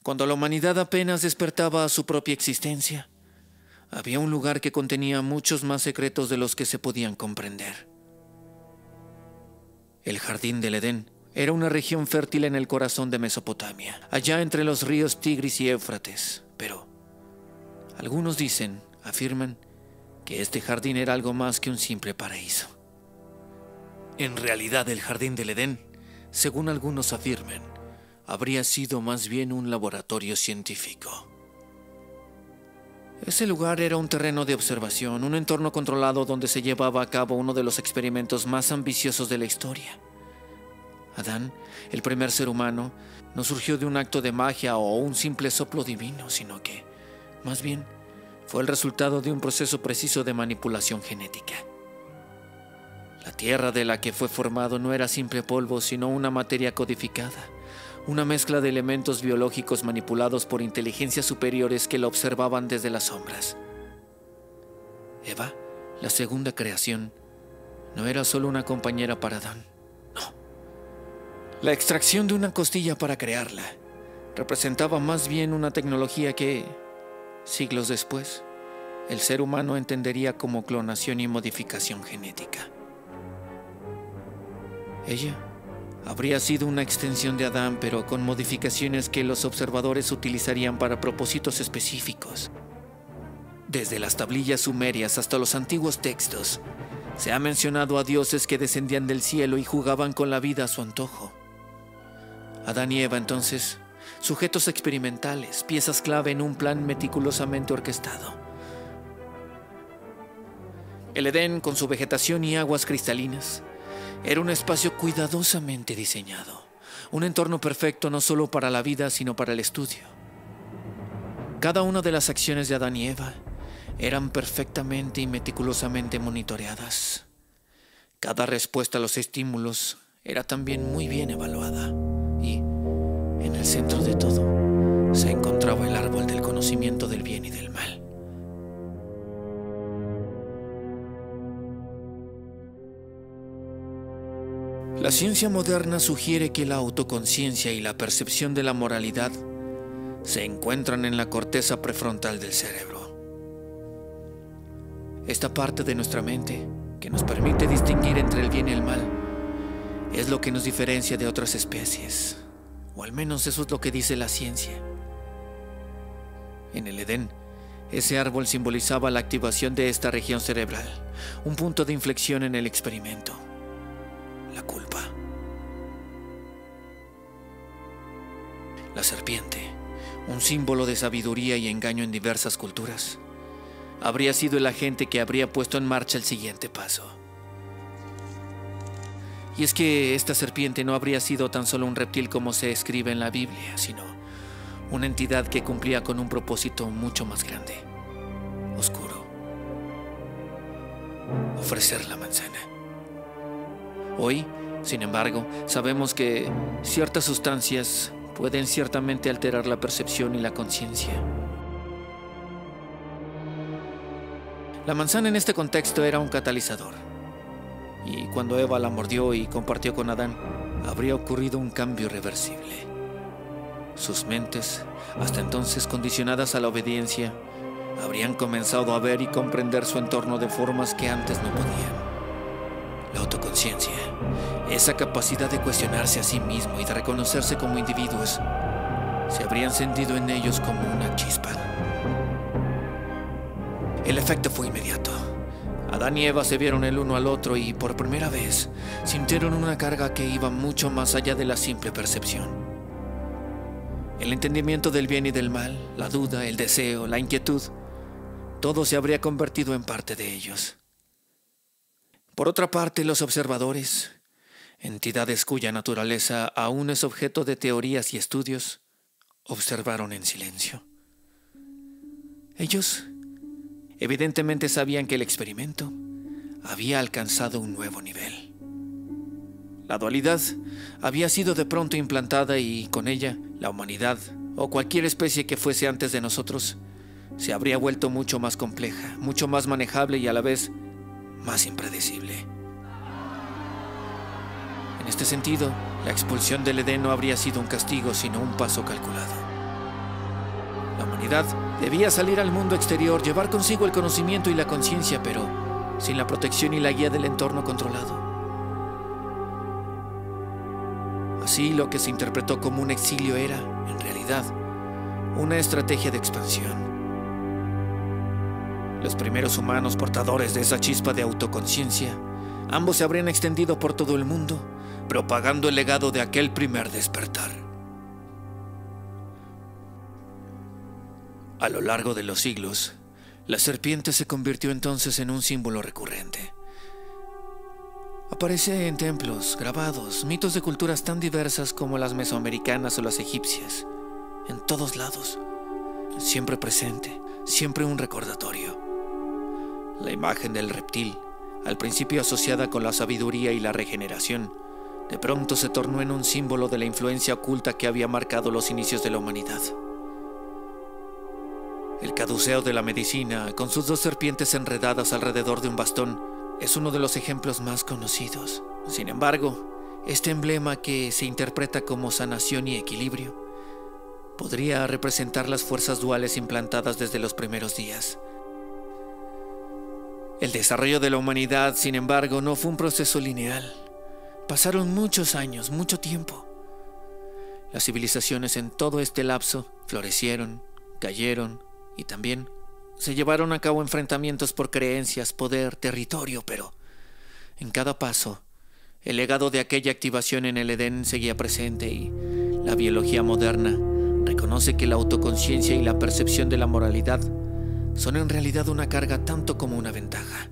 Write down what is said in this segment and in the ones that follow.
cuando la humanidad apenas despertaba a su propia existencia, había un lugar que contenía muchos más secretos de los que se podían comprender. El Jardín del Edén era una región fértil en el corazón de Mesopotamia, allá entre los ríos Tigris y Éufrates. Pero algunos afirman, que este jardín era algo más que un simple paraíso. En realidad, el Jardín del Edén, según algunos afirman, habría sido más bien un laboratorio científico. Ese lugar era un terreno de observación, un entorno controlado donde se llevaba a cabo uno de los experimentos más ambiciosos de la historia. Adán, el primer ser humano, no surgió de un acto de magia o un simple soplo divino, sino que, más bien, fue el resultado de un proceso preciso de manipulación genética. La tierra de la que fue formado no era simple polvo, sino una materia codificada, una mezcla de elementos biológicos manipulados por inteligencias superiores que lo observaban desde las sombras. Eva, la segunda creación, no era solo una compañera para Adán, no. La extracción de una costilla para crearla representaba más bien una tecnología que, siglos después, el ser humano entendería como clonación y modificación genética. Ella habría sido una extensión de Adán, pero con modificaciones que los observadores utilizarían para propósitos específicos. Desde las tablillas sumerias hasta los antiguos textos, se ha mencionado a dioses que descendían del cielo y jugaban con la vida a su antojo. Adán y Eva, entonces, sujetos experimentales, piezas clave en un plan meticulosamente orquestado. El Edén, con su vegetación y aguas cristalinas, era un espacio cuidadosamente diseñado, un entorno perfecto no solo para la vida, sino para el estudio. Cada una de las acciones de Adán y Eva eran perfectamente y meticulosamente monitoreadas. Cada respuesta a los estímulos era también muy bien evaluada. Y, en el centro de todo, se encontraba el árbol del conocimiento del bien y del mal. La ciencia moderna sugiere que la autoconciencia y la percepción de la moralidad se encuentran en la corteza prefrontal del cerebro. Esta parte de nuestra mente, que nos permite distinguir entre el bien y el mal, es lo que nos diferencia de otras especies, o al menos eso es lo que dice la ciencia. En el Edén, ese árbol simbolizaba la activación de esta región cerebral, un punto de inflexión en el experimento: la culpa. La serpiente, un símbolo de sabiduría y engaño en diversas culturas, habría sido el agente que habría puesto en marcha el siguiente paso. Y es que esta serpiente no habría sido tan solo un reptil como se escribe en la Biblia, sino una entidad que cumplía con un propósito mucho más grande, oscuro: ofrecer la manzana. Hoy, sin embargo, sabemos que ciertas sustancias pueden ciertamente alterar la percepción y la conciencia. La manzana en este contexto era un catalizador, y cuando Eva la mordió y compartió con Adán, habría ocurrido un cambio irreversible. Sus mentes, hasta entonces condicionadas a la obediencia, habrían comenzado a ver y comprender su entorno de formas que antes no podían. La autoconciencia, esa capacidad de cuestionarse a sí mismo y de reconocerse como individuos, se habría encendido en ellos como una chispa. El efecto fue inmediato. Adán y Eva se vieron el uno al otro y, por primera vez, sintieron una carga que iba mucho más allá de la simple percepción. El entendimiento del bien y del mal, la duda, el deseo, la inquietud, todo se habría convertido en parte de ellos. Por otra parte, los observadores, entidades cuya naturaleza aún es objeto de teorías y estudios, observaron en silencio. Ellos evidentemente sabían que el experimento había alcanzado un nuevo nivel. La dualidad había sido de pronto implantada y con ella la humanidad, o cualquier especie que fuese antes de nosotros, se habría vuelto mucho más compleja, mucho más manejable y a la vez más impredecible. En este sentido, la expulsión del Edén no habría sido un castigo, sino un paso calculado. La humanidad debía salir al mundo exterior, llevar consigo el conocimiento y la conciencia, pero sin la protección y la guía del entorno controlado. Así, lo que se interpretó como un exilio era, en realidad, una estrategia de expansión. Los primeros humanos portadores de esa chispa de autoconciencia, ambos se habrían extendido por todo el mundo, propagando el legado de aquel primer despertar. A lo largo de los siglos, la serpiente se convirtió entonces en un símbolo recurrente. Aparece en templos, grabados, mitos de culturas tan diversas como las mesoamericanas o las egipcias, en todos lados, siempre presente, siempre un recordatorio. La imagen del reptil, al principio asociada con la sabiduría y la regeneración, de pronto se tornó en un símbolo de la influencia oculta que había marcado los inicios de la humanidad. El caduceo de la medicina, con sus 2 serpientes enredadas alrededor de un bastón, es uno de los ejemplos más conocidos. Sin embargo, este emblema, que se interpreta como sanación y equilibrio, podría representar las fuerzas duales implantadas desde los primeros días. El desarrollo de la humanidad, sin embargo, no fue un proceso lineal. Pasaron muchos años, mucho tiempo. Las civilizaciones en todo este lapso florecieron, cayeron y también se llevaron a cabo enfrentamientos por creencias, poder, territorio, pero en cada paso, el legado de aquella activación en el Edén seguía presente y la biología moderna reconoce que la autoconciencia y la percepción de la moralidad son en realidad una carga tanto como una ventaja.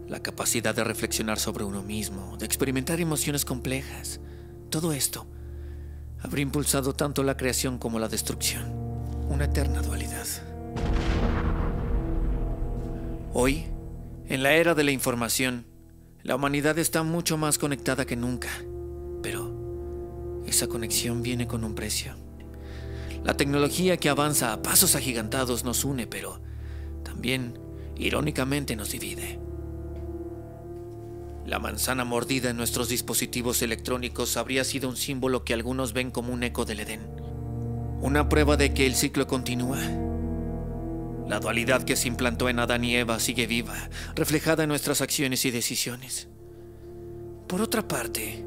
La capacidad de reflexionar sobre uno mismo, de experimentar emociones complejas, todo esto habría impulsado tanto la creación como la destrucción, una eterna dualidad. Hoy, en la era de la información, la humanidad está mucho más conectada que nunca, pero esa conexión viene con un precio. La tecnología que avanza a pasos agigantados nos une, pero también, irónicamente, nos divide. La manzana mordida en nuestros dispositivos electrónicos habría sido un símbolo que algunos ven como un eco del Edén, una prueba de que el ciclo continúa. La dualidad que se implantó en Adán y Eva sigue viva, reflejada en nuestras acciones y decisiones. Por otra parte,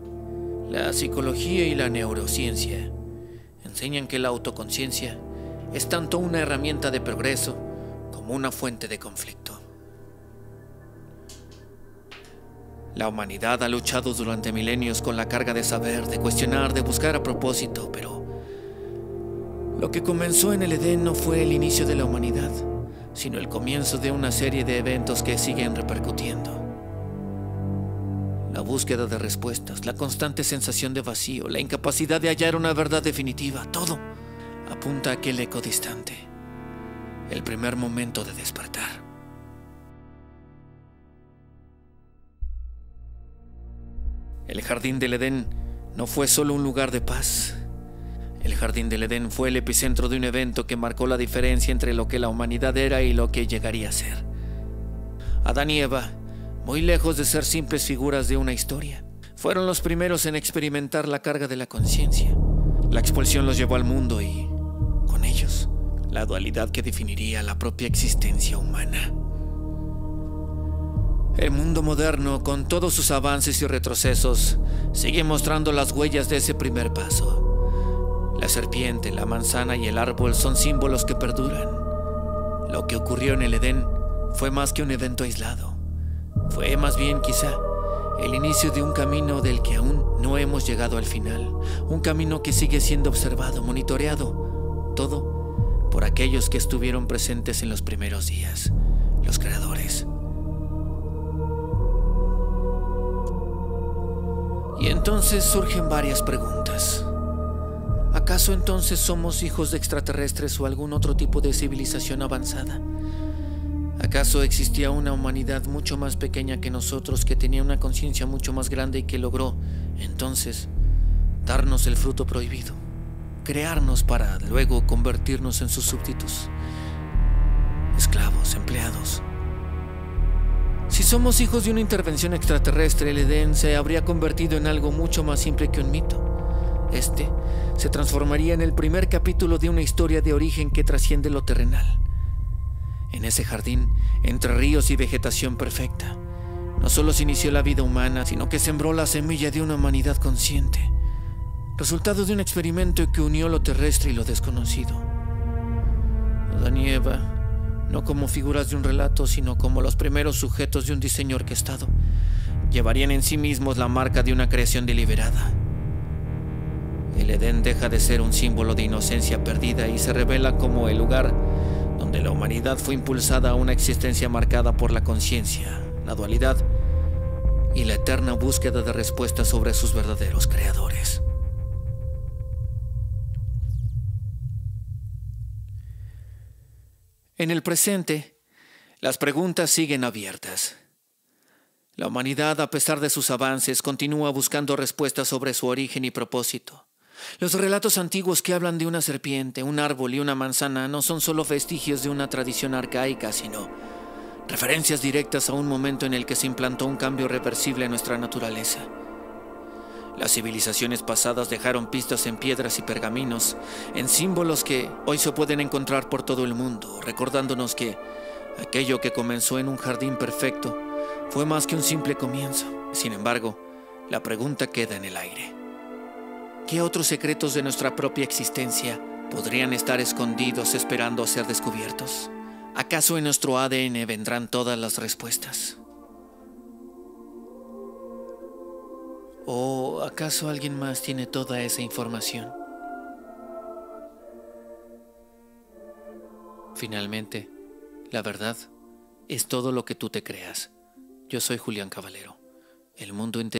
la psicología y la neurociencia enseñan que la autoconciencia es tanto una herramienta de progreso como una fuente de conflicto. La humanidad ha luchado durante milenios con la carga de saber, de cuestionar, de buscar a propósito, pero lo que comenzó en el Edén no fue el inicio de la humanidad, sino el comienzo de una serie de eventos que siguen repercutiendo. La búsqueda de respuestas, la constante sensación de vacío, la incapacidad de hallar una verdad definitiva, todo apunta a aquel eco distante, el primer momento de despertar. El jardín del Edén no fue solo un lugar de paz. El jardín del Edén fue el epicentro de un evento que marcó la diferencia entre lo que la humanidad era y lo que llegaría a ser. Adán y Eva, muy lejos de ser simples figuras de una historia, fueron los primeros en experimentar la carga de la conciencia. La expulsión los llevó al mundo y, con ellos, la dualidad que definiría la propia existencia humana. El mundo moderno, con todos sus avances y retrocesos, sigue mostrando las huellas de ese primer paso. La serpiente, la manzana y el árbol son símbolos que perduran. Lo que ocurrió en el Edén fue más que un evento aislado. Fue más bien, quizá, el inicio de un camino del que aún no hemos llegado al final. Un camino que sigue siendo observado, monitoreado, todo por aquellos que estuvieron presentes en los primeros días, los creadores. Y entonces surgen varias preguntas. ¿Acaso entonces somos hijos de extraterrestres o algún otro tipo de civilización avanzada? ¿Acaso existía una humanidad mucho más pequeña que nosotros, que tenía una conciencia mucho más grande y que logró, entonces, darnos el fruto prohibido? Crearnos para luego convertirnos en sus súbditos, esclavos, empleados. Si somos hijos de una intervención extraterrestre, el Edén se habría convertido en algo mucho más simple que un mito. Este se transformaría en el primer capítulo de una historia de origen que trasciende lo terrenal. En ese jardín, entre ríos y vegetación perfecta, no solo se inició la vida humana, sino que sembró la semilla de una humanidad consciente, resultado de un experimento que unió lo terrestre y lo desconocido. Adán y Eva, no como figuras de un relato, sino como los primeros sujetos de un diseño orquestado, llevarían en sí mismos la marca de una creación deliberada. El Edén deja de ser un símbolo de inocencia perdida y se revela como el lugar donde la humanidad fue impulsada a una existencia marcada por la conciencia, la dualidad y la eterna búsqueda de respuestas sobre sus verdaderos creadores. En el presente, las preguntas siguen abiertas. La humanidad, a pesar de sus avances, continúa buscando respuestas sobre su origen y propósito. Los relatos antiguos que hablan de una serpiente, un árbol y una manzana no son solo vestigios de una tradición arcaica, sino referencias directas a un momento en el que se implantó un cambio irreversible en nuestra naturaleza. Las civilizaciones pasadas dejaron pistas en piedras y pergaminos, en símbolos que hoy se pueden encontrar por todo el mundo, recordándonos que aquello que comenzó en un jardín perfecto fue más que un simple comienzo. Sin embargo, la pregunta queda en el aire. ¿Qué otros secretos de nuestra propia existencia podrían estar escondidos esperando a ser descubiertos? ¿Acaso en nuestro ADN vendrán todas las respuestas? ¿O acaso alguien más tiene toda esa información? Finalmente, la verdad es todo lo que tú te creas. Yo soy Julián Caballero. El mundo entero